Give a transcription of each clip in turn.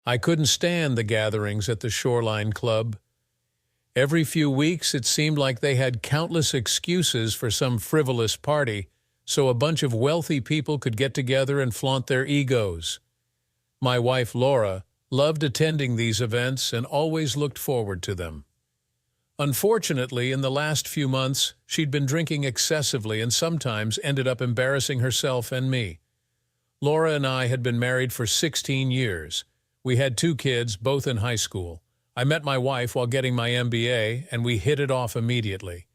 I couldn't stand the gatherings at the Shoreline Club. Every few weeks it seemed like they had countless excuses for some frivolous party, so a bunch of wealthy people could get together and flaunt their egos. My wife, Laura, loved attending these events and always looked forward to them. Unfortunately, in the last few months, she'd been drinking excessively and sometimes ended up embarrassing herself and me. Laura and I had been married for 16 years. We had 2 kids, both in high school. I met my wife while getting my MBA, and we hit it off immediately.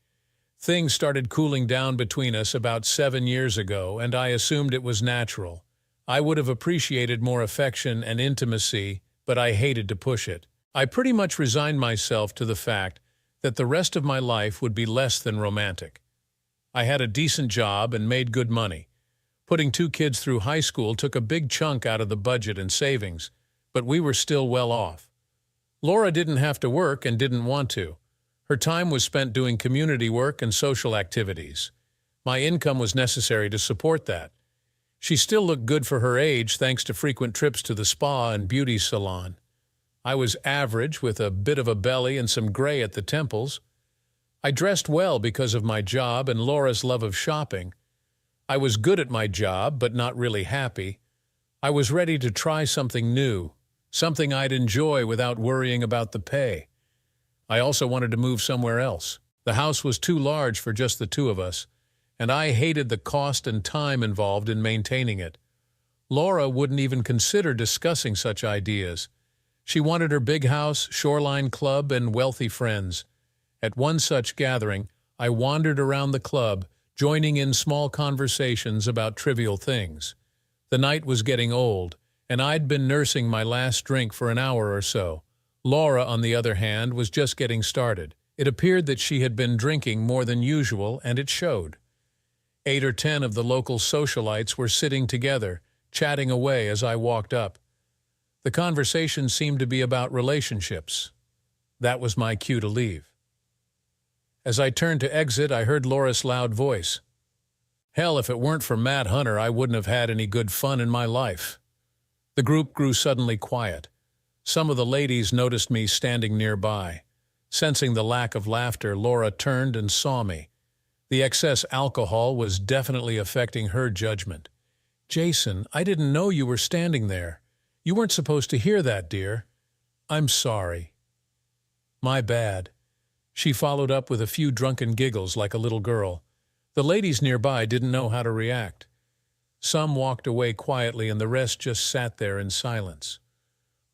Things started cooling down between us about 7 years ago, and I assumed it was natural. I would have appreciated more affection and intimacy, but I hated to push it. I pretty much resigned myself to the fact that the rest of my life would be less than romantic. I had a decent job and made good money. Putting 2 kids through high school took a big chunk out of the budget and savings, but we were still well off. Laura didn't have to work and didn't want to. Her time was spent doing community work and social activities. My income was necessary to support that. She still looked good for her age thanks to frequent trips to the spa and beauty salon. I was average with a bit of a belly and some gray at the temples. I dressed well because of my job and Laura's love of shopping. I was good at my job, but not really happy. I was ready to try something new, something I'd enjoy without worrying about the pay. I also wanted to move somewhere else. The house was too large for just the 2 of us, and I hated the cost and time involved in maintaining it. Laura wouldn't even consider discussing such ideas. She wanted her big house, Shoreline Club, and wealthy friends. At one such gathering, I wandered around the club, joining in small conversations about trivial things. The night was getting old, and I'd been nursing my last drink for an hour or so. Laura, on the other hand, was just getting started. It appeared that she had been drinking more than usual, and it showed. 8 or 10 of the local socialites were sitting together, chatting away as I walked up. The conversation seemed to be about relationships. That was my cue to leave. As I turned to exit, I heard Laura's loud voice. Hell, if it weren't for Matt Hunter, I wouldn't have had any good fun in my life. The group grew suddenly quiet. Some of the ladies noticed me standing nearby. Sensing the lack of laughter, Laura turned and saw me. The excess alcohol was definitely affecting her judgment. Jason, I didn't know you were standing there. You weren't supposed to hear that, dear. I'm sorry. My bad. She followed up with a few drunken giggles like a little girl. The ladies nearby didn't know how to react. Some walked away quietly and the rest just sat there in silence.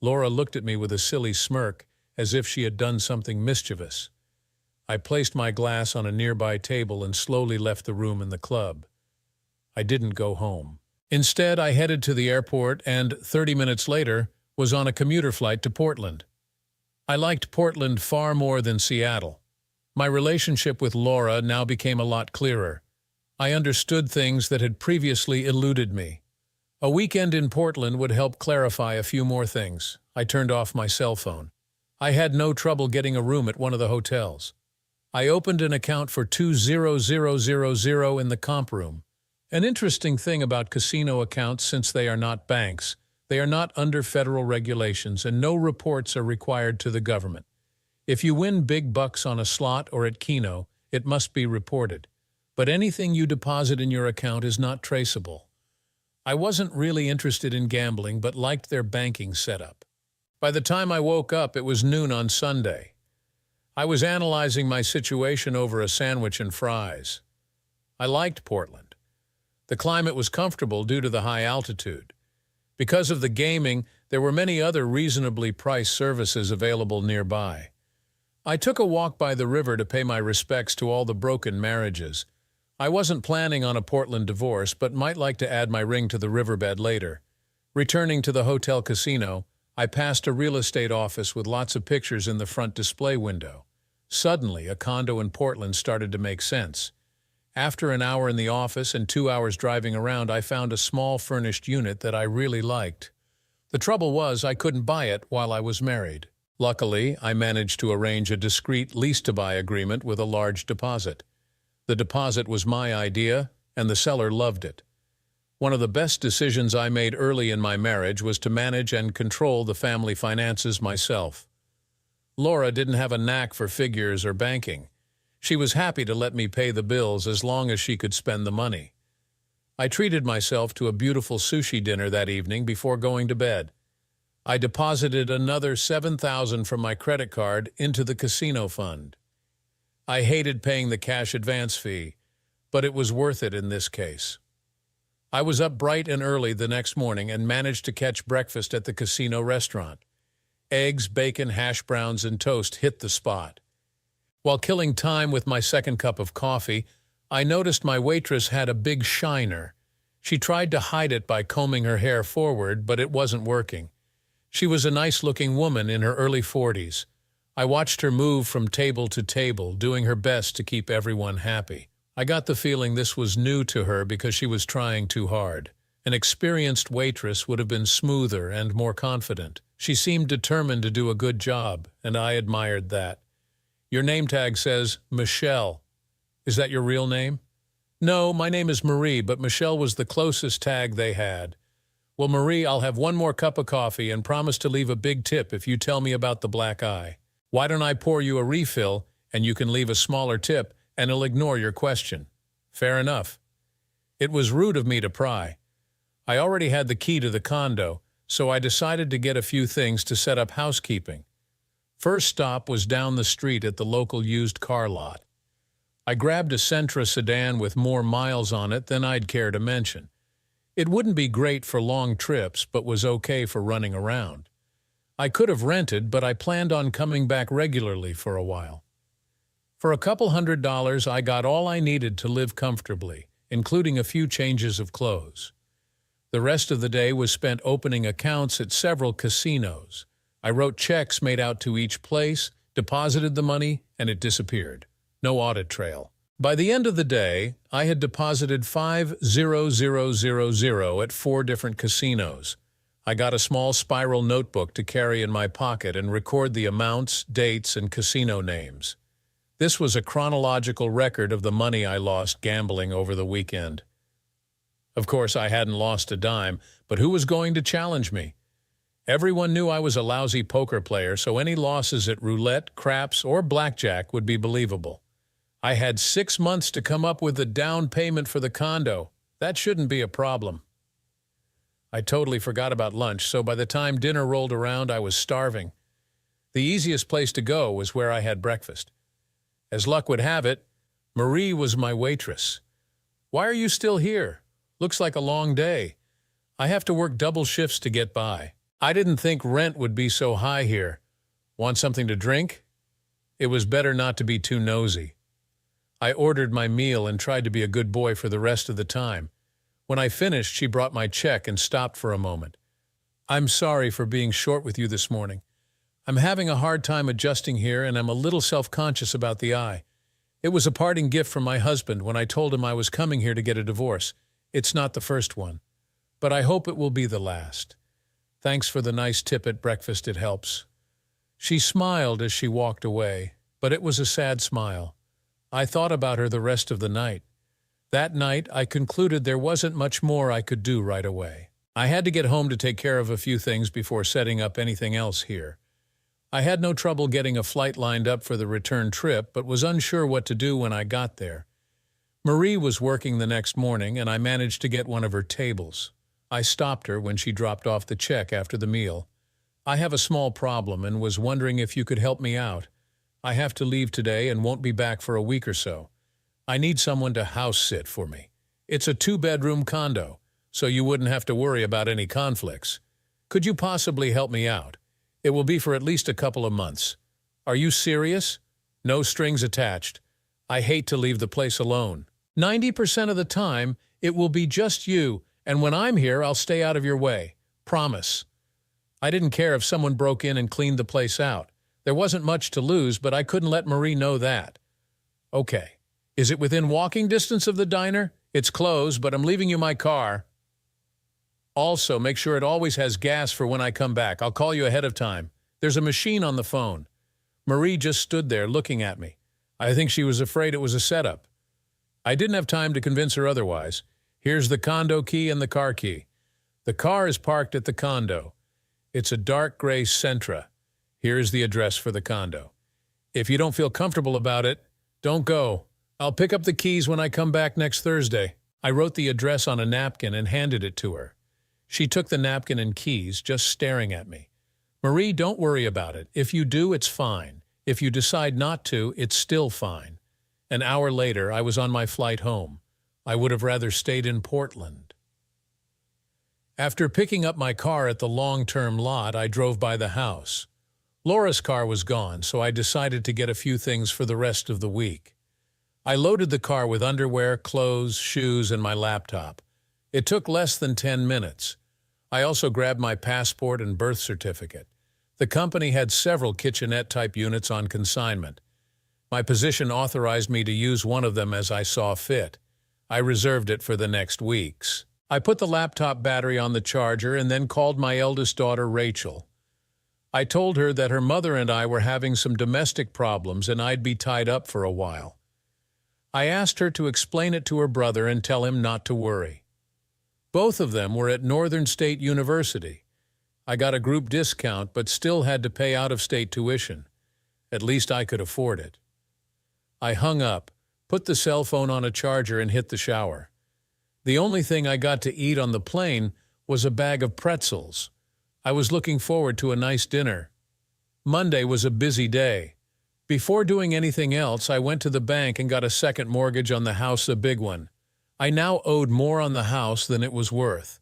Laura looked at me with a silly smirk, as if she had done something mischievous. I placed my glass on a nearby table and slowly left the room and the club. I didn't go home. Instead, I headed to the airport and, 30 minutes later, was on a commuter flight to Portland. I liked Portland far more than Seattle. My relationship with Laura now became a lot clearer. I understood things that had previously eluded me. A weekend in Portland would help clarify a few more things. I turned off my cell phone. I had no trouble getting a room at one of the hotels. I opened an account for 20000 in the comp room. An interesting thing about casino accounts, since they are not banks, they are not under federal regulations and no reports are required to the government. If you win big bucks on a slot or at Keno, it must be reported. But anything you deposit in your account is not traceable. I wasn't really interested in gambling but liked their banking setup. By the time I woke up, it was noon on Sunday. I was analyzing my situation over a sandwich and fries. I liked Portland. The climate was comfortable due to the high altitude. Because of the gaming, there were many other reasonably priced services available nearby. I took a walk by the river to pay my respects to all the broken marriages. I wasn't planning on a Portland divorce, but might like to add my ring to the riverbed later. Returning to the hotel casino, I passed a real estate office with lots of pictures in the front display window. Suddenly, a condo in Portland started to make sense. After an hour in the office and 2 hours driving around, I found a small furnished unit that I really liked. The trouble was I couldn't buy it while I was married. Luckily, I managed to arrange a discreet lease-to-buy agreement with a large deposit. The deposit was my idea, and the seller loved it. One of the best decisions I made early in my marriage was to manage and control the family finances myself. Laura didn't have a knack for figures or banking. She was happy to let me pay the bills as long as she could spend the money. I treated myself to a beautiful sushi dinner that evening before going to bed. I deposited another $7,000 from my credit card into the casino fund. I hated paying the cash advance fee, but it was worth it in this case. I was up bright and early the next morning and managed to catch breakfast at the casino restaurant. Eggs, bacon, hash browns, and toast hit the spot. While killing time with my second cup of coffee, I noticed my waitress had a big shiner. She tried to hide it by combing her hair forward, but it wasn't working. She was a nice-looking woman in her early 40s. I watched her move from table to table, doing her best to keep everyone happy. I got the feeling this was new to her because she was trying too hard. An experienced waitress would have been smoother and more confident. She seemed determined to do a good job, and I admired that. Your name tag says Michelle. Is that your real name? No, my name is Marie, but Michelle was the closest tag they had. Well, Marie, I'll have one more cup of coffee and promise to leave a big tip if you tell me about the black eye. Why don't I pour you a refill and you can leave a smaller tip and I'll ignore your question. Fair enough. It was rude of me to pry. I already had the key to the condo, so I decided to get a few things to set up housekeeping. First stop was down the street at the local used car lot. I grabbed a Sentra sedan with more miles on it than I'd care to mention. It wouldn't be great for long trips, but was okay for running around. I could have rented, but I planned on coming back regularly for a while. For a couple $100, I got all I needed to live comfortably, including a few changes of clothes. The rest of the day was spent opening accounts at several casinos. I wrote checks made out to each place, deposited the money, and it disappeared. No audit trail. By the end of the day, I had deposited $5,000 at 4 different casinos. I got a small spiral notebook to carry in my pocket and record the amounts, dates, and casino names. This was a chronological record of the money I lost gambling over the weekend. Of course, I hadn't lost a dime, but who was going to challenge me? Everyone knew I was a lousy poker player, so any losses at roulette, craps, or blackjack would be believable. I had 6 months to come up with the down payment for the condo. That shouldn't be a problem. I totally forgot about lunch, so by the time dinner rolled around, I was starving. The easiest place to go was where I had breakfast. As luck would have it, Marie was my waitress. Why are you still here? Looks like a long day. I have to work double shifts to get by. I didn't think rent would be so high here. Want something to drink? It was better not to be too nosy. I ordered my meal and tried to be a good boy for the rest of the time. When I finished, she brought my check and stopped for a moment. I'm sorry for being short with you this morning. I'm having a hard time adjusting here and I'm a little self-conscious about the eye. It was a parting gift from my husband when I told him I was coming here to get a divorce. It's not the first one, but I hope it will be the last. Thanks for the nice tip at breakfast, it helps. She smiled as she walked away, but it was a sad smile. I thought about her the rest of the night. That night, I concluded there wasn't much more I could do right away. I had to get home to take care of a few things before setting up anything else here. I had no trouble getting a flight lined up for the return trip, but was unsure what to do when I got there. Marie was working the next morning, and I managed to get one of her tables. I stopped her when she dropped off the check after the meal. I have a small problem and was wondering if you could help me out. I have to leave today and won't be back for a week or so. I need someone to house sit for me. It's a 2-bedroom condo, so you wouldn't have to worry about any conflicts. Could you possibly help me out? It will be for at least a couple of months. Are you serious? No strings attached. I hate to leave the place alone. 90% of the time, it will be just you, and when I'm here, I'll stay out of your way. Promise. I didn't care if someone broke in and cleaned the place out. There wasn't much to lose, but I couldn't let Marie know that. Okay. Is it within walking distance of the diner? It's closed, but I'm leaving you my car. Also, make sure it always has gas for when I come back. I'll call you ahead of time. There's a machine on the phone. Marie just stood there looking at me. I think she was afraid it was a setup. I didn't have time to convince her otherwise. Here's the condo key and the car key. The car is parked at the condo. It's a dark gray Sentra. Here's the address for the condo. If you don't feel comfortable about it, don't go. I'll pick up the keys when I come back next Thursday." I wrote the address on a napkin and handed it to her. She took the napkin and keys, just staring at me. "Marie, don't worry about it. If you do, it's fine. If you decide not to, it's still fine." An hour later, I was on my flight home. I would have rather stayed in Portland. After picking up my car at the long-term lot, I drove by the house. Laura's car was gone, so I decided to get a few things for the rest of the week. I loaded the car with underwear, clothes, shoes, and my laptop. It took less than 10 minutes. I also grabbed my passport and birth certificate. The company had several kitchenette-type units on consignment. My position authorized me to use one of them as I saw fit. I reserved it for the next weeks. I put the laptop battery on the charger and then called my eldest daughter, Rachel. I told her that her mother and I were having some domestic problems and I'd be tied up for a while. I asked her to explain it to her brother and tell him not to worry. Both of them were at Northern State University. I got a group discount but still had to pay out-of-state tuition. At least I could afford it. I hung up, put the cell phone on a charger and hit the shower. The only thing I got to eat on the plane was a bag of pretzels. I was looking forward to a nice dinner. Monday was a busy day. Before doing anything else, I went to the bank and got a second mortgage on the house, a big one. I now owed more on the house than it was worth.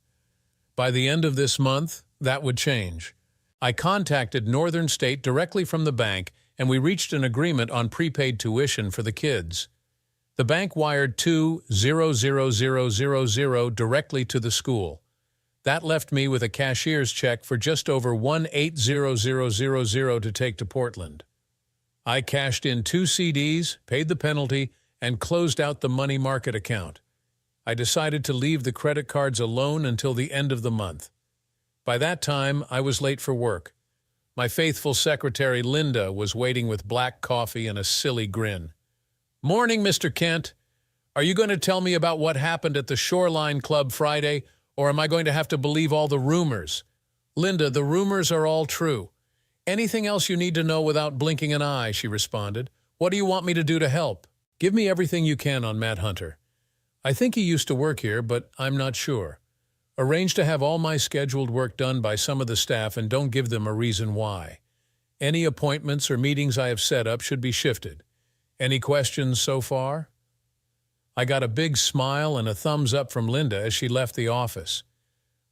By the end of this month, that would change. I contacted Northern State directly from the bank, and we reached an agreement on prepaid tuition for the kids. The bank wired $2,000,000 directly to the school. That left me with a cashier's check for just over $1,800,000 to take to Portland. I cashed in 2 CDs, paid the penalty, and closed out the money market account. I decided to leave the credit cards alone until the end of the month. By that time, I was late for work. My faithful secretary, Linda, was waiting with black coffee and a silly grin. "Morning, Mr. Kent. Are you going to tell me about what happened at the Shoreline Club Friday, or am I going to have to believe all the rumors?" "Linda, the rumors are all true. Anything else you need to know without blinking an eye," she responded. "What do you want me to do to help?" "Give me everything you can on Matt Hunter. I think he used to work here, but I'm not sure. Arrange to have all my scheduled work done by some of the staff and don't give them a reason why. Any appointments or meetings I have set up should be shifted. Any questions so far?" I got a big smile and a thumbs up from Linda as she left the office.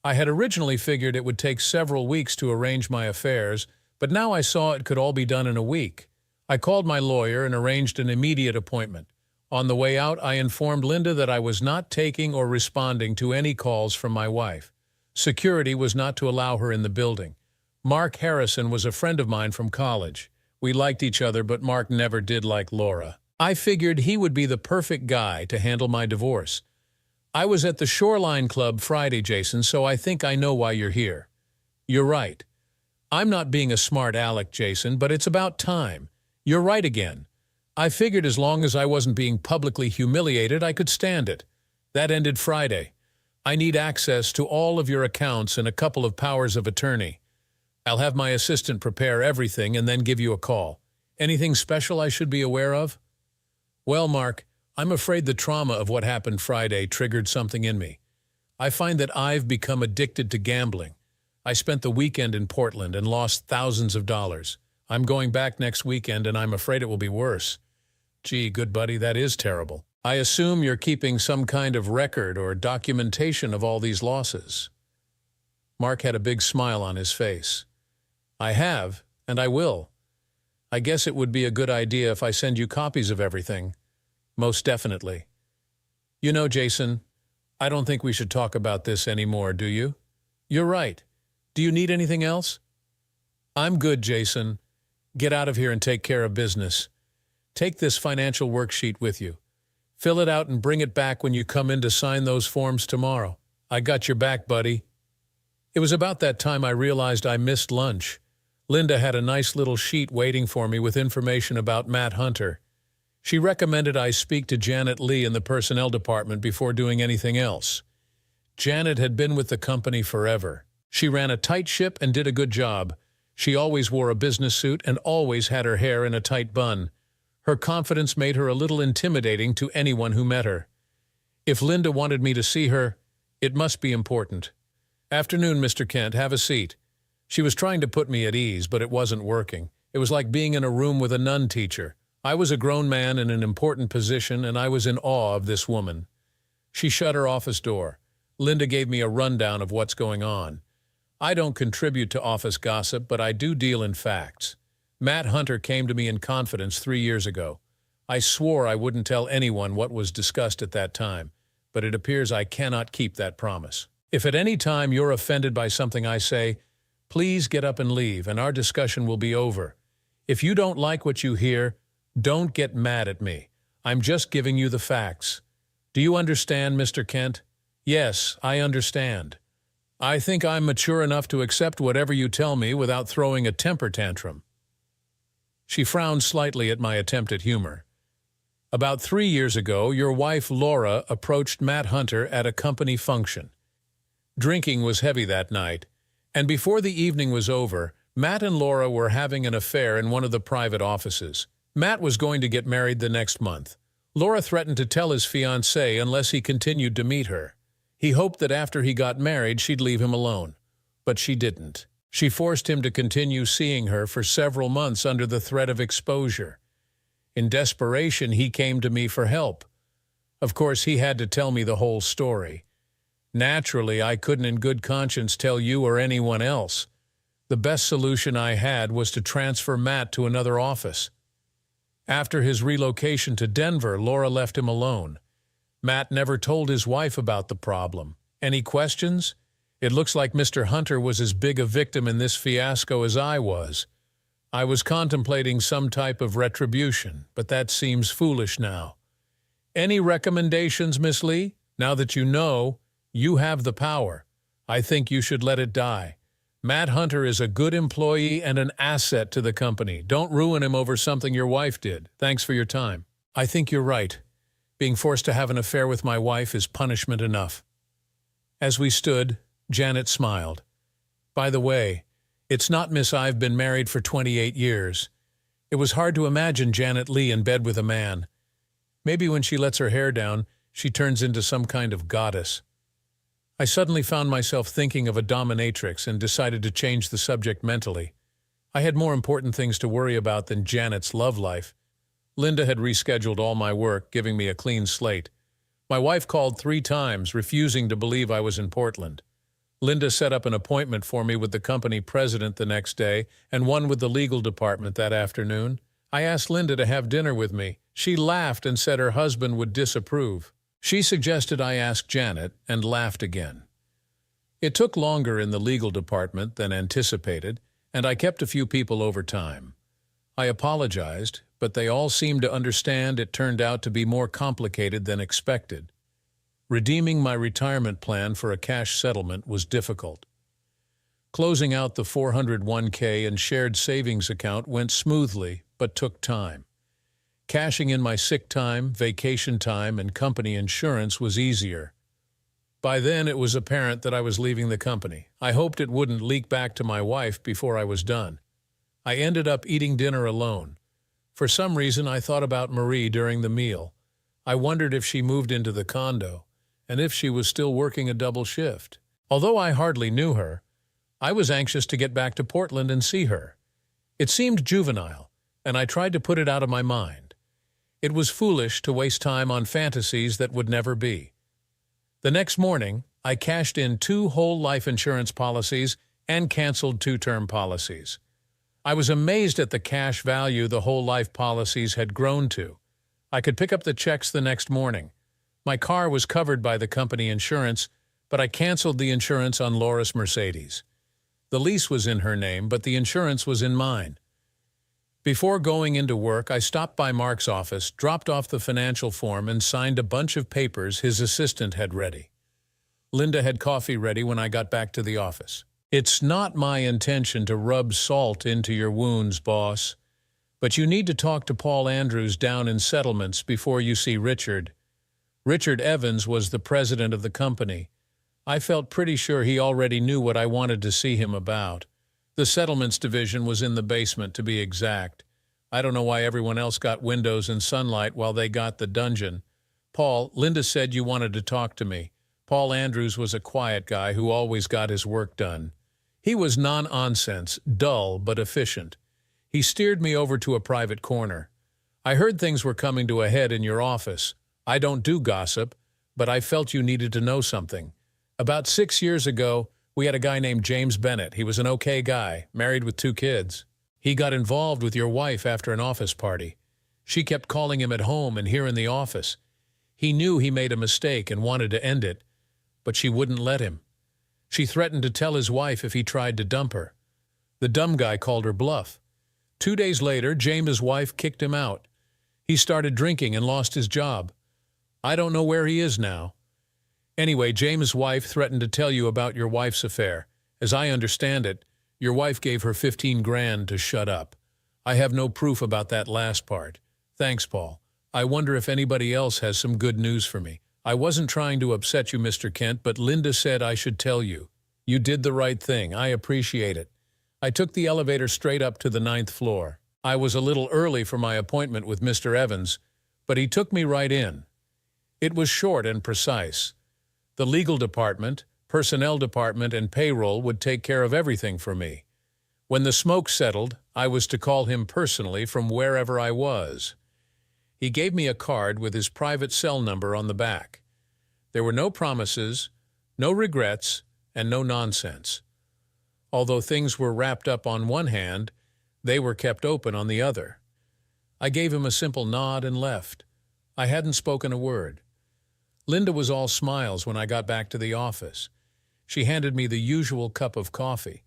I had originally figured it would take several weeks to arrange my affairs, but now I saw it could all be done in a week. I called my lawyer and arranged an immediate appointment. On the way out, I informed Linda that I was not taking or responding to any calls from my wife. Security was not to allow her in the building. Mark Harrison was a friend of mine from college. We liked each other, but Mark never did like Laura. I figured he would be the perfect guy to handle my divorce. "I was at the Shoreline Club Friday, Jason, so I think I know why you're here." "You're right. I'm not being a smart aleck, Jason, but it's about time. You're right again. I figured as long as I wasn't being publicly humiliated, I could stand it. That ended Friday. I need access to all of your accounts and a couple of powers of attorney. I'll have my assistant prepare everything and then give you a call. Anything special I should be aware of?" "Well, Mark, I'm afraid the trauma of what happened Friday triggered something in me. I find that I've become addicted to gambling. I spent the weekend in Portland and lost thousands of dollars. I'm going back next weekend and I'm afraid it will be worse." "Gee, good buddy, that is terrible. I assume you're keeping some kind of record or documentation of all these losses." Mark had a big smile on his face. "I have, and I will. I guess it would be a good idea if I send you copies of everything." "Most definitely." "You know, Jason, I don't think we should talk about this anymore, do you?" "You're right. Do you need anything else?" "I'm good, Jason. Get out of here and take care of business. Take this financial worksheet with you. Fill it out and bring it back when you come in to sign those forms tomorrow. I got your back, buddy." It was about that time I realized I missed lunch. Linda had a nice little sheet waiting for me with information about Matt Hunter. She recommended I speak to Janet Lee in the personnel department before doing anything else. Janet had been with the company forever. She ran a tight ship and did a good job. She always wore a business suit and always had her hair in a tight bun. Her confidence made her a little intimidating to anyone who met her. If Linda wanted me to see her, it must be important. "Afternoon, Mr. Kent. Have a seat." She was trying to put me at ease, but it wasn't working. It was like being in a room with a nun teacher. I was a grown man in an important position, and I was in awe of this woman. She shut her office door. Linda gave me a rundown of what's going on. I don't contribute to office gossip, but I do deal in facts. Matt Hunter came to me in confidence 3 years ago. I swore I wouldn't tell anyone what was discussed at that time, but it appears I cannot keep that promise. If at any time you're offended by something I say, please get up and leave, and our discussion will be over. If you don't like what you hear, don't get mad at me. I'm just giving you the facts. Do you understand, Mr. Kent? Yes, I understand. I think I'm mature enough to accept whatever you tell me without throwing a temper tantrum. She frowned slightly at my attempt at humor. About 3 years ago, your wife Laura approached Matt Hunter at a company function. Drinking was heavy that night, and before the evening was over, Matt and Laura were having an affair in one of the private offices. Matt was going to get married the next month. Laura threatened to tell his fiancée unless he continued to meet her. He hoped that after he got married, she'd leave him alone. But she didn't. She forced him to continue seeing her for several months under the threat of exposure. In desperation, he came to me for help. Of course, he had to tell me the whole story. Naturally, I couldn't in good conscience tell you or anyone else. The best solution I had was to transfer Matt to another office. After his relocation to Denver, Laura left him alone. Matt never told his wife about the problem. Any questions? It looks like Mr. Hunter was as big a victim in this fiasco as I was. I was contemplating some type of retribution, but that seems foolish now. Any recommendations, Miss Lee? Now that you know, you have the power. I think you should let it die. Matt Hunter is a good employee and an asset to the company. Don't ruin him over something your wife did. Thanks for your time. I think you're right. Being forced to have an affair with my wife is punishment enough. As we stood, Janet smiled. By the way, it's not Miss I've been married for 28 years. It was hard to imagine Janet Lee in bed with a man. Maybe when she lets her hair down, she turns into some kind of goddess. I suddenly found myself thinking of a dominatrix and decided to change the subject mentally. I had more important things to worry about than Janet's love life. Linda had rescheduled all my work, giving me a clean slate. My wife called 3 times, refusing to believe I was in Portland. Linda set up an appointment for me with the company president the next day and one with the legal department that afternoon. I asked Linda to have dinner with me. She laughed and said her husband would disapprove. She suggested I ask Janet and laughed again. It took longer in the legal department than anticipated, and I kept a few people over time. I apologized, but they all seemed to understand it turned out to be more complicated than expected. Redeeming my retirement plan for a cash settlement was difficult. Closing out the 401k and shared savings account went smoothly, but took time. Cashing in my sick time, vacation time, and company insurance was easier. By then, it was apparent that I was leaving the company. I hoped it wouldn't leak back to my wife before I was done. I ended up eating dinner alone. For some reason, I thought about Marie during the meal. I wondered if she moved into the condo, and if she was still working a double shift. Although I hardly knew her, I was anxious to get back to Portland and see her. It seemed juvenile, and I tried to put it out of my mind. It was foolish to waste time on fantasies that would never be. The next morning, I cashed in 2 whole life insurance policies and canceled 2 term policies. I was amazed at the cash value the whole life policies had grown to. I could pick up the checks the next morning. My car was covered by the company insurance, but I canceled the insurance on Laura's Mercedes. The lease was in her name, but the insurance was in mine. Before going into work, I stopped by Mark's office, dropped off the financial form, and signed a bunch of papers his assistant had ready. Linda had coffee ready when I got back to the office. "It's not my intention to rub salt into your wounds, boss, But you need to talk to Paul Andrews down in settlements before you see Richard. Richard Evans was the president of the company. I felt pretty sure he already knew what I wanted to see him about. The settlements division was in the basement, to be exact. I don't know why everyone else got windows and sunlight while they got the dungeon. Paul, Linda said you wanted to talk to me. Paul Andrews was a quiet guy who always got his work done. He was non-nonsense, dull but efficient. He steered me over to a private corner. I heard things were coming to a head in your office. I don't do gossip, but I felt you needed to know something. About 6 years ago, we had a guy named James Bennett. He was an okay guy, married with 2 kids. He got involved with your wife after an office party. She kept calling him at home and here in the office. He knew he made a mistake and wanted to end it, but she wouldn't let him. She threatened to tell his wife if he tried to dump her. The dumb guy called her bluff. 2 days later, James' wife kicked him out. He started drinking and lost his job. I don't know where he is now. Anyway, James' wife threatened to tell you about your wife's affair. As I understand it, your wife gave her 15 grand to shut up. I have no proof about that last part. Thanks, Paul. I wonder if anybody else has some good news for me. I wasn't trying to upset you, Mr. Kent, but Linda said I should tell you. You did the right thing. I appreciate it. I took the elevator straight up to the 9th floor. I was a little early for my appointment with Mr. Evans, but he took me right in. It was short and precise. The legal department, personnel department, and payroll would take care of everything for me. When the smoke settled, I was to call him personally from wherever I was. He gave me a card with his private cell number on the back. There were no promises, no regrets, and no nonsense. Although things were wrapped up on one hand, they were kept open on the other. I gave him a simple nod and left. I hadn't spoken a word. Linda was all smiles when I got back to the office. She handed me the usual cup of coffee.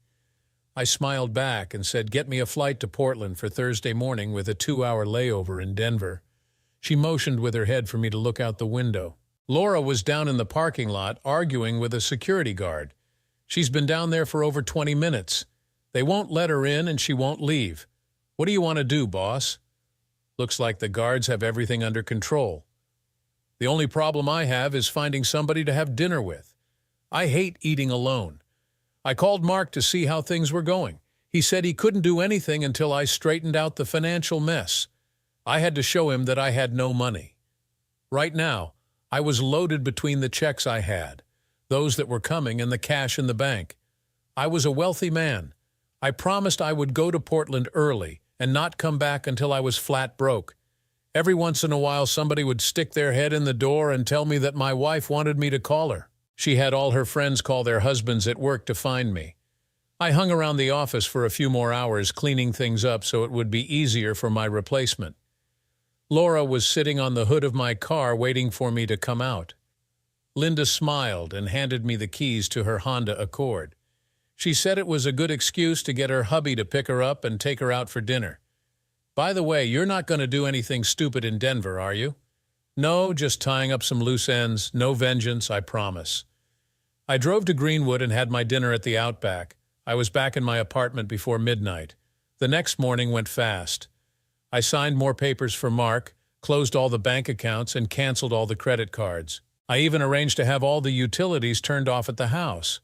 I smiled back and said, "Get me a flight to Portland for Thursday morning with a 2-hour layover in Denver." She motioned with her head for me to look out the window. Laura was down in the parking lot arguing with a security guard. She's been down there for over 20 minutes. They won't let her in and she won't leave. What do you want to do, boss? Looks like the guards have everything under control. The only problem I have is finding somebody to have dinner with. I hate eating alone. I called Mark to see how things were going. He said he couldn't do anything until I straightened out the financial mess. I had to show him that I had no money. Right now, I was loaded between the checks I had, those that were coming and the cash in the bank. I was a wealthy man. I promised I would go to Portland early and not come back until I was flat broke. Every once in a while somebody would stick their head in the door and tell me that my wife wanted me to call her. She had all her friends call their husbands at work to find me. I hung around the office for a few more hours cleaning things up so it would be easier for my replacement. Laura was sitting on the hood of my car waiting for me to come out. Linda smiled and handed me the keys to her Honda Accord. She said it was a good excuse to get her hubby to pick her up and take her out for dinner. By the way, you're not going to do anything stupid in Denver, are you? No, just tying up some loose ends. No vengeance, I promise. I drove to Greenwood and had my dinner at the Outback. I was back in my apartment before midnight. The next morning went fast. I signed more papers for Mark, closed all the bank accounts, and canceled all the credit cards. I even arranged to have all the utilities turned off at the house.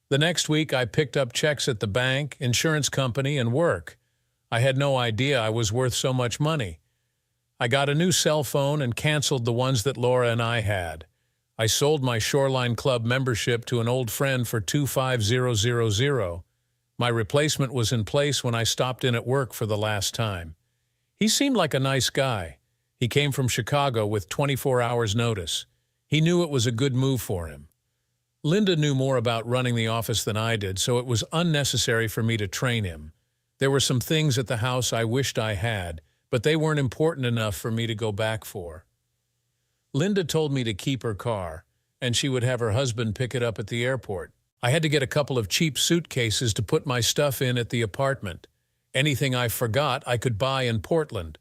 The next week, I picked up checks at the bank, insurance company, and work. I had no idea I was worth so much money. I got a new cell phone and canceled the ones that Laura and I had. I sold my Shoreline Club membership to an old friend for $25,000. My replacement was in place when I stopped in at work for the last time. He seemed like a nice guy. He came from Chicago with 24 hours' notice. He knew it was a good move for him. Linda knew more about running the office than I did, so it was unnecessary for me to train him. There were some things at the house I wished I had, but they weren't important enough for me to go back for. Linda told me to keep her car, and she would have her husband pick it up at the airport. I had to get a couple of cheap suitcases to put my stuff in at the apartment. Anything I forgot, I could buy in Portland.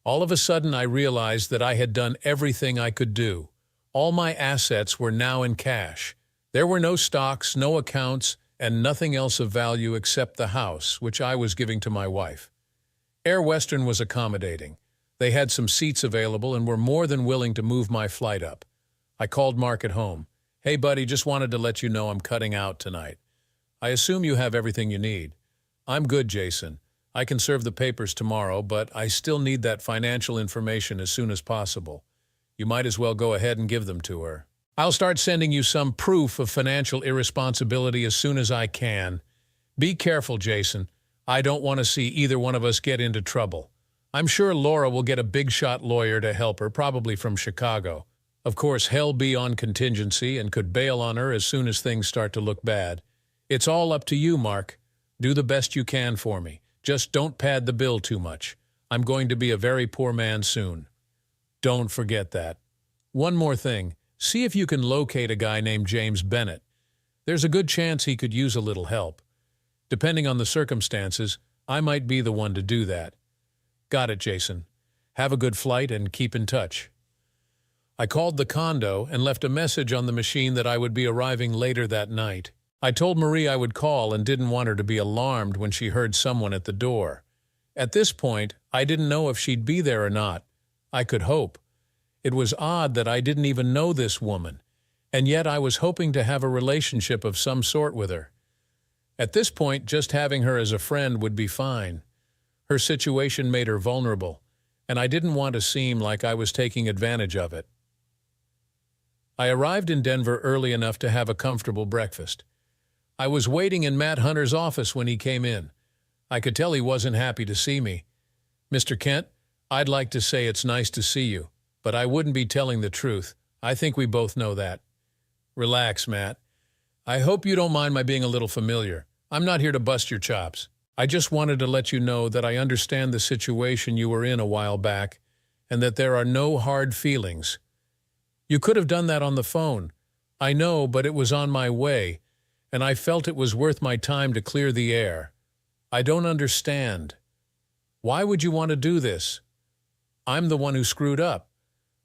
All of a sudden, I realized that I had done everything I could do. All my assets were now in cash. There were no stocks, no accounts, and nothing else of value except the house, which I was giving to my wife. Air Western was accommodating. They had some seats available and were more than willing to move my flight up. I called Mark at home. "Hey, buddy, just wanted to let you know I'm cutting out tonight. I assume you have everything you need." "I'm good, Jason. I can serve the papers tomorrow, but I still need that financial information as soon as possible. You might as well go ahead and give them to her." "I'll start sending you some proof of financial irresponsibility as soon as I can. Be careful, Jason. I don't want to see either one of us get into trouble. I'm sure Laura will get a big-shot lawyer to help her, probably from Chicago. Of course, he'll be on contingency and could bail on her as soon as things start to look bad. It's all up to you, Mark. Do the best you can for me. Just don't pad the bill too much. I'm going to be a very poor man soon. Don't forget that. One more thing. See if you can locate a guy named James Bennett. There's a good chance he could use a little help. Depending on the circumstances, I might be the one to do that." "Got it, Jason. Have a good flight and keep in touch." I called the condo and left a message on the machine that I would be arriving later that night. I told Marie I would call and didn't want her to be alarmed when she heard someone at the door. At this point, I didn't know if she'd be there or not. I could hope. It was odd that I didn't even know this woman, and yet I was hoping to have a relationship of some sort with her. At this point, just having her as a friend would be fine. Her situation made her vulnerable, and I didn't want to seem like I was taking advantage of it. I arrived in Denver early enough to have a comfortable breakfast. I was waiting in Matt Hunter's office when he came in. I could tell he wasn't happy to see me. "Mr. Kent, I'd like to say it's nice to see you, but I wouldn't be telling the truth. I think we both know that." "Relax, Matt. I hope you don't mind my being a little familiar. I'm not here to bust your chops. I just wanted to let you know that I understand the situation you were in a while back and that there are no hard feelings. You could have done that on the phone. I know, but it was on my way, and I felt it was worth my time to clear the air. I don't understand. Why would you want to do this? I'm the one who screwed up.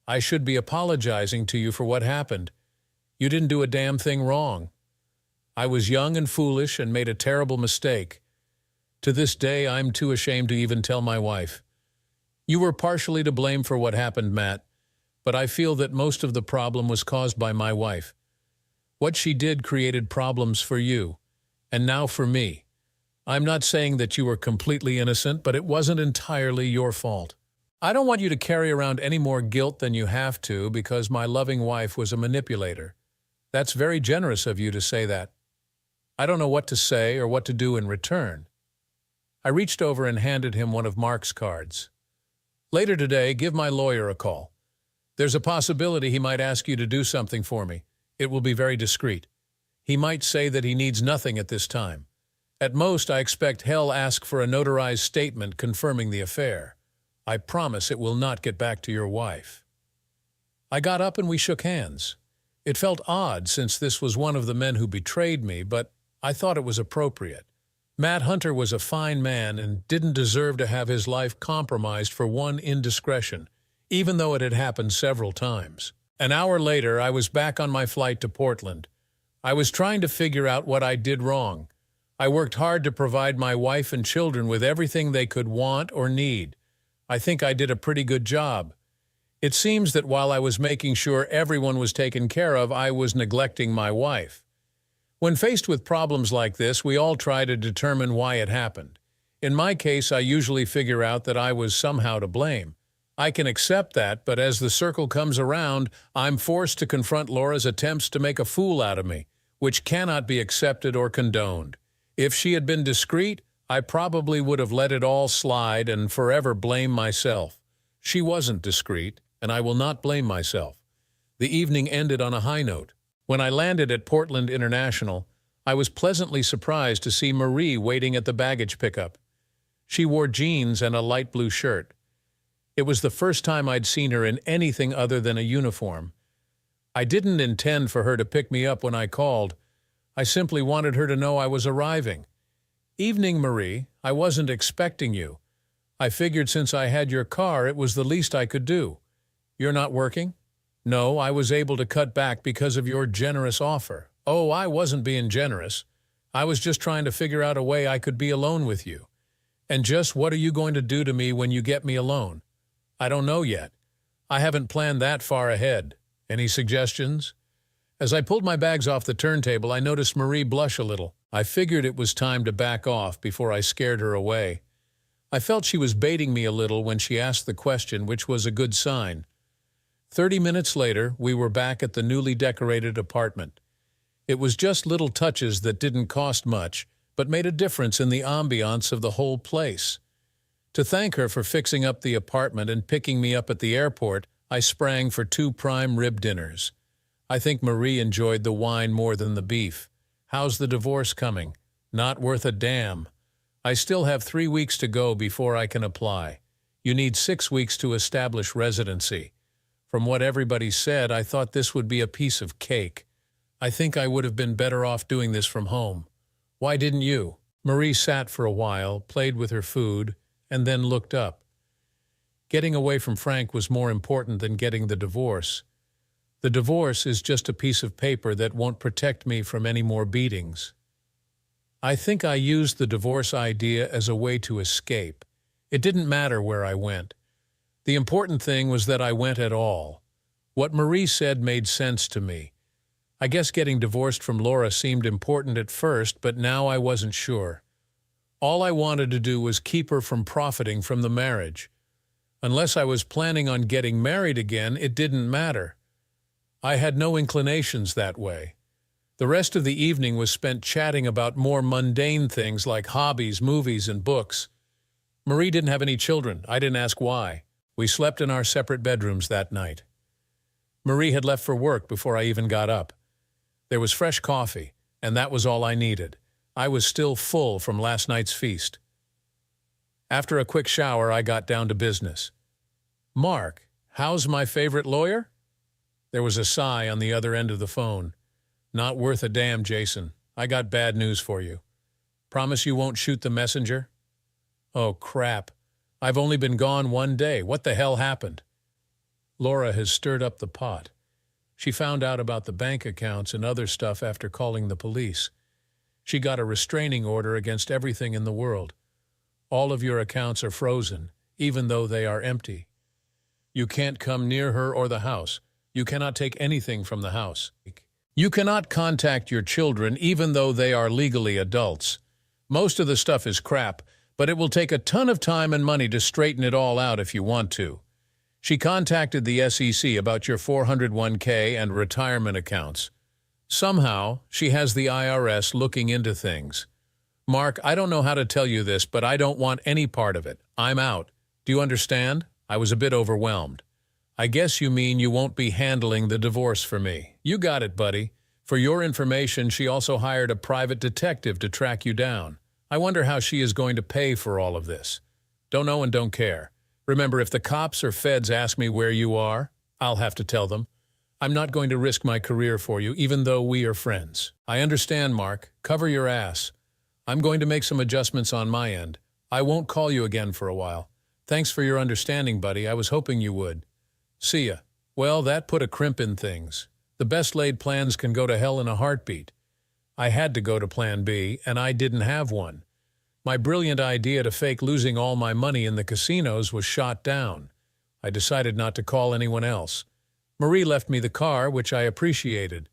I should be apologizing to you for what happened. You didn't do a damn thing wrong. I was young and foolish and made a terrible mistake. To this day, I'm too ashamed to even tell my wife. You were partially to blame for what happened, Matt, but I feel that most of the problem was caused by my wife. What she did created problems for you, and now for me. I'm not saying that you were completely innocent, but it wasn't entirely your fault. I don't want you to carry around any more guilt than you have to because my loving wife was a manipulator. That's very generous of you to say that. I don't know what to say or what to do in return." I reached over and handed him one of Mark's cards. "Later today, give my lawyer a call. There's a possibility he might ask you to do something for me. It will be very discreet. He might say that he needs nothing at this time. At most, I expect he'll ask for a notarized statement confirming the affair. I promise it will not get back to your wife." I got up and we shook hands. It felt odd since this was one of the men who betrayed me, but I thought it was appropriate. Matt Hunter was a fine man and didn't deserve to have his life compromised for one indiscretion, even though it had happened several times. An hour later, I was back on my flight to Portland. I was trying to figure out what I did wrong. I worked hard to provide my wife and children with everything they could want or need. I think I did a pretty good job. It seems that while I was making sure everyone was taken care of, I was neglecting my wife. When faced with problems like this, we all try to determine why it happened. In my case, I usually figure out that I was somehow to blame. I can accept that, but as the circle comes around, I'm forced to confront Laura's attempts to make a fool out of me, which cannot be accepted or condoned. If she had been discreet, I probably would have let it all slide and forever blame myself. She wasn't discreet, and I will not blame myself. The evening ended on a high note. When I landed at Portland International, I was pleasantly surprised to see Marie waiting at the baggage pickup. She wore jeans and a light blue shirt. It was the first time I'd seen her in anything other than a uniform. I didn't intend for her to pick me up when I called. I simply wanted her to know I was arriving. "Evening, Marie. I wasn't expecting you. I figured since I had your car, it was the least I could do. You're not working?" "No, I was able to cut back because of your generous offer." "Oh, I wasn't being generous. I was just trying to figure out a way I could be alone with you. And just what are you going to do to me when you get me alone? I don't know yet. I haven't planned that far ahead. Any suggestions? As I pulled my bags off the turntable, I noticed Marie blush a little. I figured it was time to back off before I scared her away. I felt she was baiting me a little when she asked the question, which was a good sign. 30 minutes later, we were back at the newly decorated apartment. It was just little touches that didn't cost much, but made a difference in the ambiance of the whole place. To thank her for fixing up the apartment and picking me up at the airport, I sprang for 2 prime rib dinners. I think Marie enjoyed the wine more than the beef. How's the divorce coming? Not worth a damn. I still have 3 weeks to go before I can apply. You need 6 weeks to establish residency. From what everybody said, I thought this would be a piece of cake. I think I would have been better off doing this from home. Why didn't you? Marie sat for a while, played with her food, and then looked up. Getting away from Frank was more important than getting the divorce. The divorce is just a piece of paper that won't protect me from any more beatings. I think I used the divorce idea as a way to escape. It didn't matter where I went. The important thing was that I went at all. What Marie said made sense to me. I guess getting divorced from Laura seemed important at first, but now I wasn't sure. All I wanted to do was keep her from profiting from the marriage. Unless I was planning on getting married again, it didn't matter. I had no inclinations that way. The rest of the evening was spent chatting about more mundane things like hobbies, movies, and books. Marie didn't have any children. I didn't ask why. We slept in our separate bedrooms that night. Marie had left for work before I even got up. There was fresh coffee, and that was all I needed. I was still full from last night's feast. After a quick shower, I got down to business. Mark, how's my favorite lawyer? There was a sigh on the other end of the phone. Not worth a damn, Jason. I got bad news for you. Promise you won't shoot the messenger? Oh, crap. I've only been gone 1 day. What the hell happened? Laura has stirred up the pot. She found out about the bank accounts and other stuff after calling the police. She got a restraining order against everything in the world. All of your accounts are frozen, even though they are empty. You can't come near her or the house. You cannot take anything from the house. You cannot contact your children, even though they are legally adults. Most of the stuff is crap, but it will take a ton of time and money to straighten it all out if you want to. She contacted the SEC about your 401k and retirement accounts. Somehow, she has the IRS looking into things. Mark, I don't know how to tell you this, but I don't want any part of it. I'm out. Do you understand? I was a bit overwhelmed. I guess you mean you won't be handling the divorce for me. You got it, buddy. For your information, she also hired a private detective to track you down. I wonder how she is going to pay for all of this. Don't know and don't care. Remember, if the cops or feds ask me where you are, I'll have to tell them. I'm not going to risk my career for you, even though we are friends. I understand, Mark. Cover your ass. I'm going to make some adjustments on my end. I won't call you again for a while. Thanks for your understanding, buddy. I was hoping you would. See ya. Well, that put a crimp in things. The best laid plans can go to hell in a heartbeat. I had to go to Plan B, and I didn't have one. My brilliant idea to fake losing all my money in the casinos was shot down. I decided not to call anyone else. Marie left me the car, which I appreciated.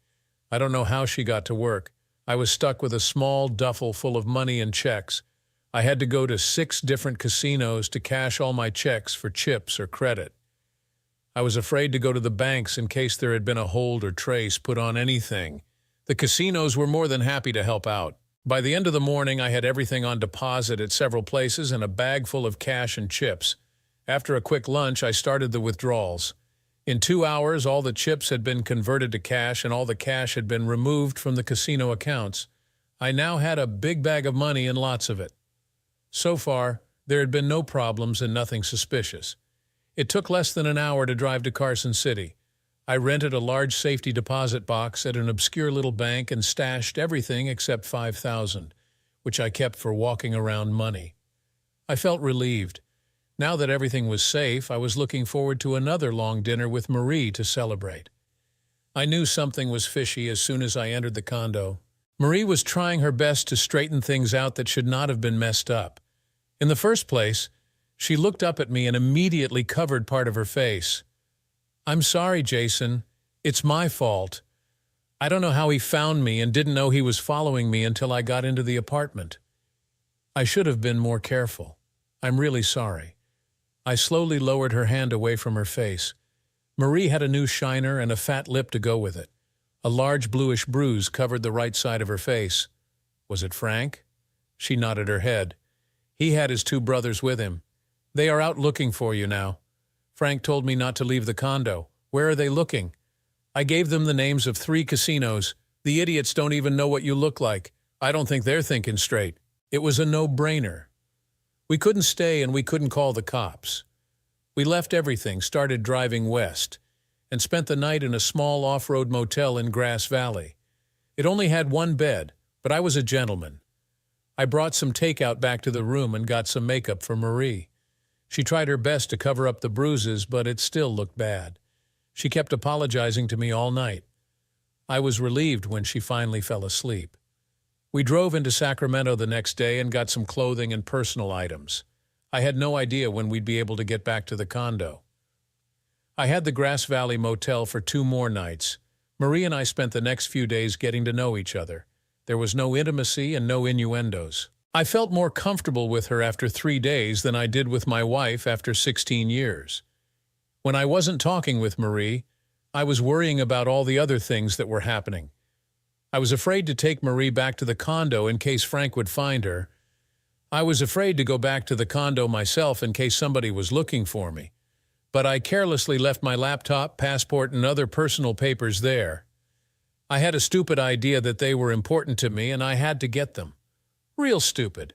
I don't know how she got to work. I was stuck with a small duffel full of money and checks. I had to go to 6 different casinos to cash all my checks for chips or credit. I was afraid to go to the banks in case there had been a hold or trace put on anything. The casinos were more than happy to help out. By the end of the morning, I had everything on deposit at several places and a bag full of cash and chips. After a quick lunch, I started the withdrawals. In 2 hours, all the chips had been converted to cash and all the cash had been removed from the casino accounts. I now had a big bag of money and lots of it. So far, there had been no problems and nothing suspicious. It took less than an hour to drive to Carson City. I rented a large safety deposit box at an obscure little bank and stashed everything except $5,000, which I kept for walking around money. I felt relieved. Now that everything was safe, I was looking forward to another long dinner with Marie to celebrate. I knew something was fishy as soon as I entered the condo. Marie was trying her best to straighten things out that should not have been messed up. In the first place, she looked up at me and immediately covered part of her face. "I'm sorry, Jason. It's my fault. I don't know how he found me and didn't know he was following me until I got into the apartment. I should have been more careful. I'm really sorry." I slowly lowered her hand away from her face. Marie had a new shiner and a fat lip to go with it. A large bluish bruise covered the right side of her face. Was it Frank? She nodded her head. He had his 2 brothers with him. They are out looking for you now. Frank told me not to leave the condo. Where are they looking? I gave them the names of 3 casinos. The idiots don't even know what you look like. I don't think they're thinking straight. It was a no-brainer. We couldn't stay and we couldn't call the cops. We left everything, started driving west, and spent the night in a small off-road motel in Grass Valley. It only had 1 bed, but I was a gentleman. I brought some takeout back to the room and got some makeup for Marie. She tried her best to cover up the bruises, but it still looked bad. She kept apologizing to me all night. I was relieved when she finally fell asleep. We drove into Sacramento the next day and got some clothing and personal items. I had no idea when we'd be able to get back to the condo. I had the Grass Valley Motel for 2 more nights. Marie and I spent the next few days getting to know each other. There was no intimacy and no innuendos. I felt more comfortable with her after 3 days than I did with my wife after 16 years. When I wasn't talking with Marie, I was worrying about all the other things that were happening. I was afraid to take Marie back to the condo in case Frank would find her. I was afraid to go back to the condo myself in case somebody was looking for me. But I carelessly left my laptop, passport, and other personal papers there. I had a stupid idea that they were important to me and I had to get them. Real stupid.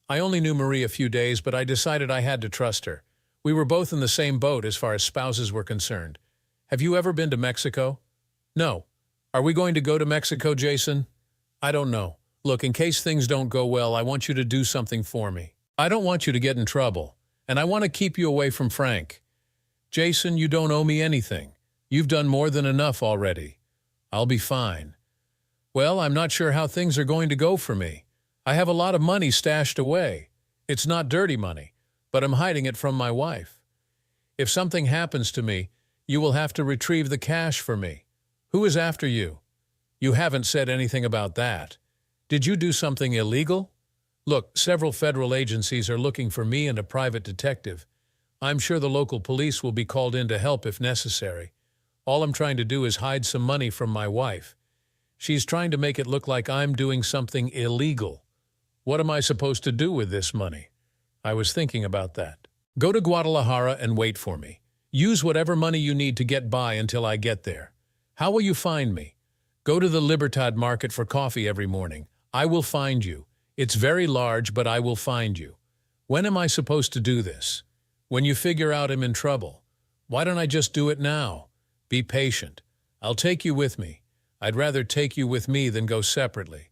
I only knew Marie a few days, but I decided I had to trust her. We were both in the same boat as far as spouses were concerned. Have you ever been to Mexico? No. Are we going to go to Mexico, Jason? I don't know. Look, in case things don't go well, I want you to do something for me. I don't want you to get in trouble, and I want to keep you away from Frank. Jason, you don't owe me anything. You've done more than enough already. I'll be fine. Well, I'm not sure how things are going to go for me. I have a lot of money stashed away. It's not dirty money, but I'm hiding it from my wife. If something happens to me, you will have to retrieve the cash for me. Who is after you? You haven't said anything about that. Did you do something illegal? Look, several federal agencies are looking for me and a private detective. I'm sure the local police will be called in to help if necessary. All I'm trying to do is hide some money from my wife. She's trying to make it look like I'm doing something illegal. What am I supposed to do with this money? I was thinking about that. Go to Guadalajara and wait for me. Use whatever money you need to get by until I get there. How will you find me? Go to the Libertad market for coffee every morning. I will find you. It's very large, but I will find you. When am I supposed to do this? When you figure out I'm in trouble. Why don't I just do it now? Be patient. I'll take you with me. I'd rather take you with me than go separately.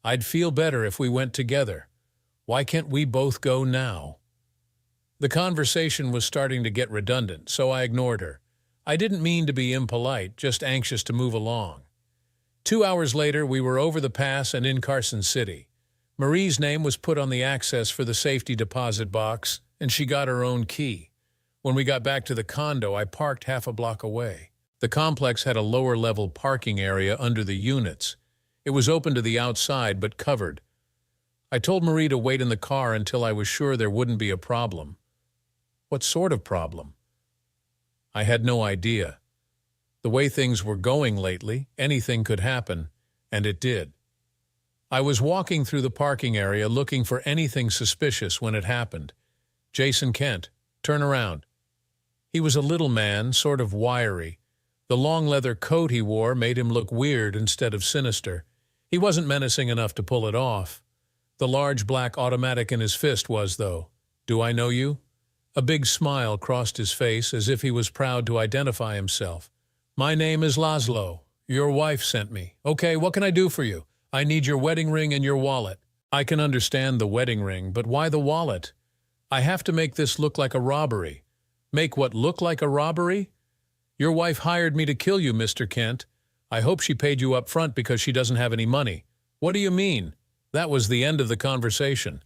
I'd feel better if we went together. Why can't we both go now? The conversation was starting to get redundant, so I ignored her. I didn't mean to be impolite, just anxious to move along. 2 hours later, we were over the pass and in Carson City. Marie's name was put on the access for the safety deposit box, and she got her own key. When we got back to the condo, I parked half a block away. The complex had a lower-level parking area under the units. It was open to the outside, but covered. I told Marie to wait in the car until I was sure there wouldn't be a problem. What sort of problem? I had no idea. The way things were going lately, anything could happen, and it did. I was walking through the parking area looking for anything suspicious when it happened. Jason Kent, turn around. He was a little man, sort of wiry. The long leather coat he wore made him look weird instead of sinister. He wasn't menacing enough to pull it off. The large black automatic in his fist was, though. Do I know you? A big smile crossed his face as if he was proud to identify himself. My name is Laszlo. Your wife sent me. Okay, what can I do for you? I need your wedding ring and your wallet. I can understand the wedding ring, but why the wallet? I have to make this look like a robbery. Make what look like a robbery? Your wife hired me to kill you, Mr. Kent. I hope she paid you up front because she doesn't have any money. What do you mean? That was the end of the conversation.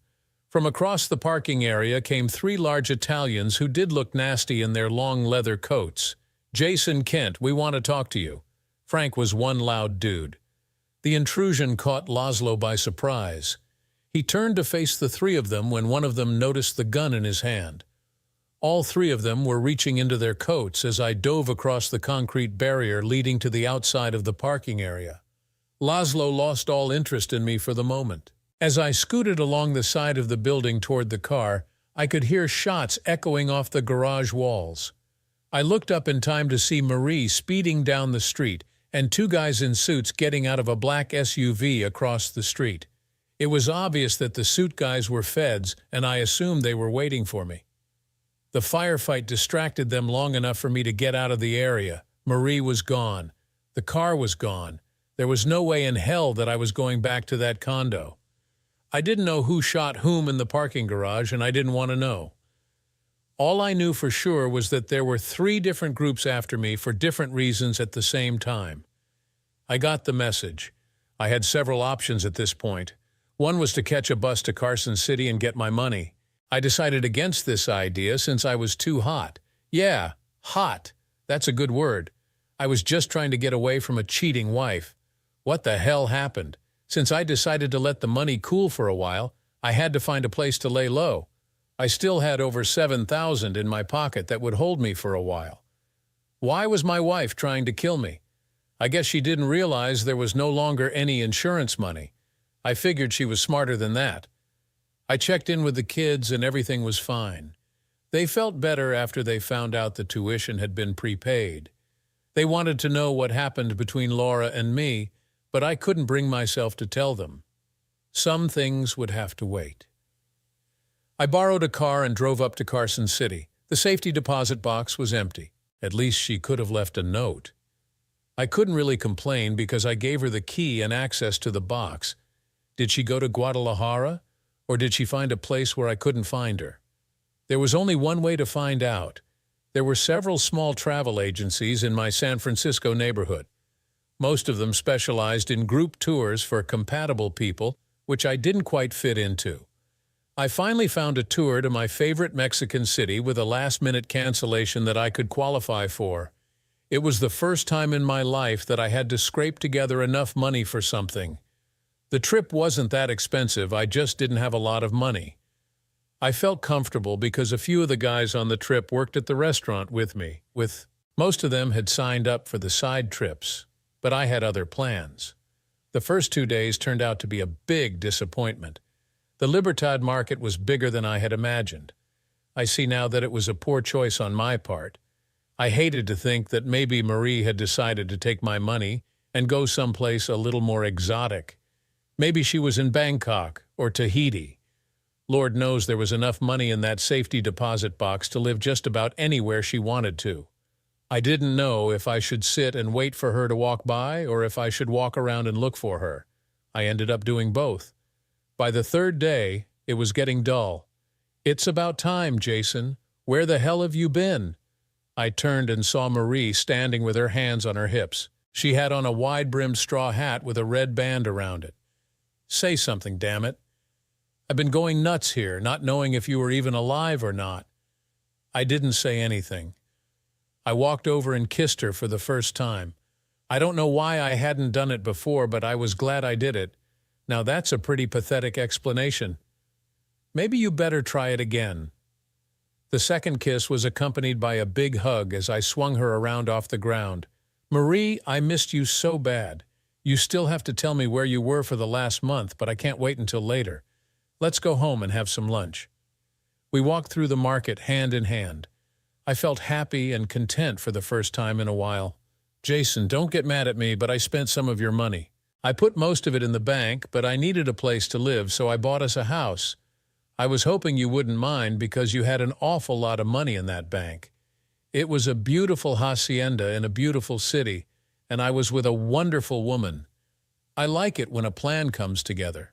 From across the parking area came three large Italians who did look nasty in their long leather coats. "Jason Kent, we want to talk to you." Frank was one loud dude. The intrusion caught Laszlo by surprise. He turned to face the three of them when one of them noticed the gun in his hand. All three of them were reaching into their coats as I dove across the concrete barrier leading to the outside of the parking area. Laszlo lost all interest in me for the moment. As I scooted along the side of the building toward the car, I could hear shots echoing off the garage walls. I looked up in time to see Marie speeding down the street and two guys in suits getting out of a black SUV across the street. It was obvious that the suit guys were feds, and I assumed they were waiting for me. The firefight distracted them long enough for me to get out of the area. Marie was gone. The car was gone. There was no way in hell that I was going back to that condo. I didn't know who shot whom in the parking garage, and I didn't want to know. All I knew for sure was that there were three different groups after me for different reasons at the same time. I got the message. I had several options at this point. One was to catch a bus to Carson City and get my money. I decided against this idea since I was too hot. Yeah, hot. That's a good word. I was just trying to get away from a cheating wife. What the hell happened? Since I decided to let the money cool for a while, I had to find a place to lay low. I still had over $7,000 in my pocket that would hold me for a while. Why was my wife trying to kill me? I guess she didn't realize there was no longer any insurance money. I figured she was smarter than that. I checked in with the kids and everything was fine. They felt better after they found out the tuition had been prepaid. They wanted to know what happened between Laura and me, but I couldn't bring myself to tell them. Some things would have to wait. I borrowed a car and drove up to Carson City. The safety deposit box was empty. At least she could have left a note. I couldn't really complain because I gave her the key and access to the box. Did she go to Guadalajara? Or did she find a place where I couldn't find her? There was only one way to find out. There were several small travel agencies in my San Francisco neighborhood. Most of them specialized in group tours for compatible people, which I didn't quite fit into. I finally found a tour to my favorite Mexican city with a last-minute cancellation that I could qualify for. It was the first time in my life that I had to scrape together enough money for something. The trip wasn't that expensive, I just didn't have a lot of money. I felt comfortable because a few of the guys on the trip worked at the restaurant with me. Most of them had signed up for the side trips, but I had other plans. The first 2 days turned out to be a big disappointment. The Libertad market was bigger than I had imagined. I see now that it was a poor choice on my part. I hated to think that maybe Marie had decided to take my money and go someplace a little more exotic. Maybe she was in Bangkok or Tahiti. Lord knows there was enough money in that safety deposit box to live just about anywhere she wanted to. I didn't know if I should sit and wait for her to walk by or if I should walk around and look for her. I ended up doing both. By the third day, it was getting dull. "It's about time, Jason. Where the hell have you been?" I turned and saw Marie standing with her hands on her hips. She had on a wide-brimmed straw hat with a red band around it. "Say something, damn it. I've been going nuts here, not knowing if you were even alive or not." I didn't say anything. I walked over and kissed her for the first time. I don't know why I hadn't done it before, but I was glad I did it. Now that's a pretty pathetic explanation. Maybe you better try it again. The second kiss was accompanied by a big hug as I swung her around off the ground. "Marie, I missed you so bad. You still have to tell me where you were for the last month, but I can't wait until later. Let's go home and have some lunch." We walked through the market hand in hand. I felt happy and content for the first time in a while. "Jason, don't get mad at me, but I spent some of your money. I put most of it in the bank, but I needed a place to live, so I bought us a house. I was hoping you wouldn't mind because you had an awful lot of money in that bank. It was a beautiful hacienda in a beautiful city, and I was with a wonderful woman. I like it when a plan comes together."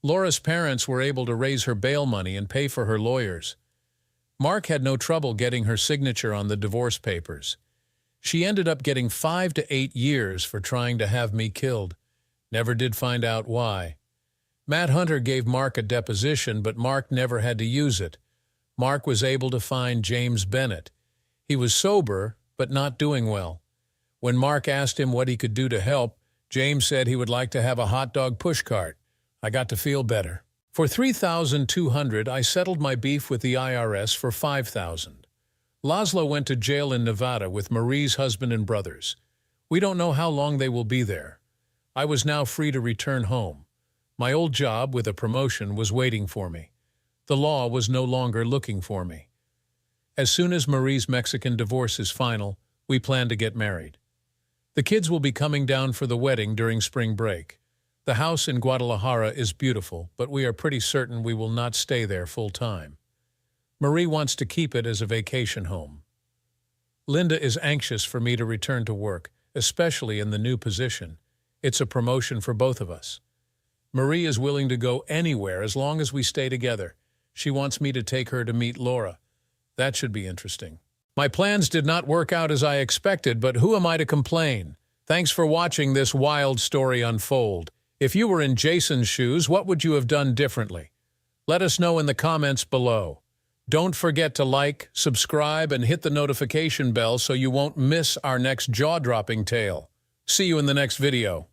Laura's parents were able to raise her bail money and pay for her lawyers. Mark had no trouble getting her signature on the divorce papers. She ended up getting 5 to 8 years for trying to have me killed. Never did find out why. Matt Hunter gave Mark a deposition, but Mark never had to use it. Mark was able to find James Bennett. He was sober, but not doing well. When Mark asked him what he could do to help, James said he would like to have a hot dog pushcart. I got to feel better. For $3,200, I settled my beef with the IRS for $5,000. Laszlo went to jail in Nevada with Marie's husband and brothers. We don't know how long they will be there. I was now free to return home. My old job with a promotion was waiting for me. The law was no longer looking for me. As soon as Marie's Mexican divorce is final, we plan to get married. The kids will be coming down for the wedding during spring break. The house in Guadalajara is beautiful, but we are pretty certain we will not stay there full time. Marie wants to keep it as a vacation home. Linda is anxious for me to return to work, especially in the new position. It's a promotion for both of us. Marie is willing to go anywhere as long as we stay together. She wants me to take her to meet Laura. That should be interesting. My plans did not work out as I expected, but who am I to complain? Thanks for watching this wild story unfold. If you were in Jason's shoes, what would you have done differently? Let us know in the comments below. Don't forget to like, subscribe, and hit the notification bell so you won't miss our next jaw-dropping tale. See you in the next video.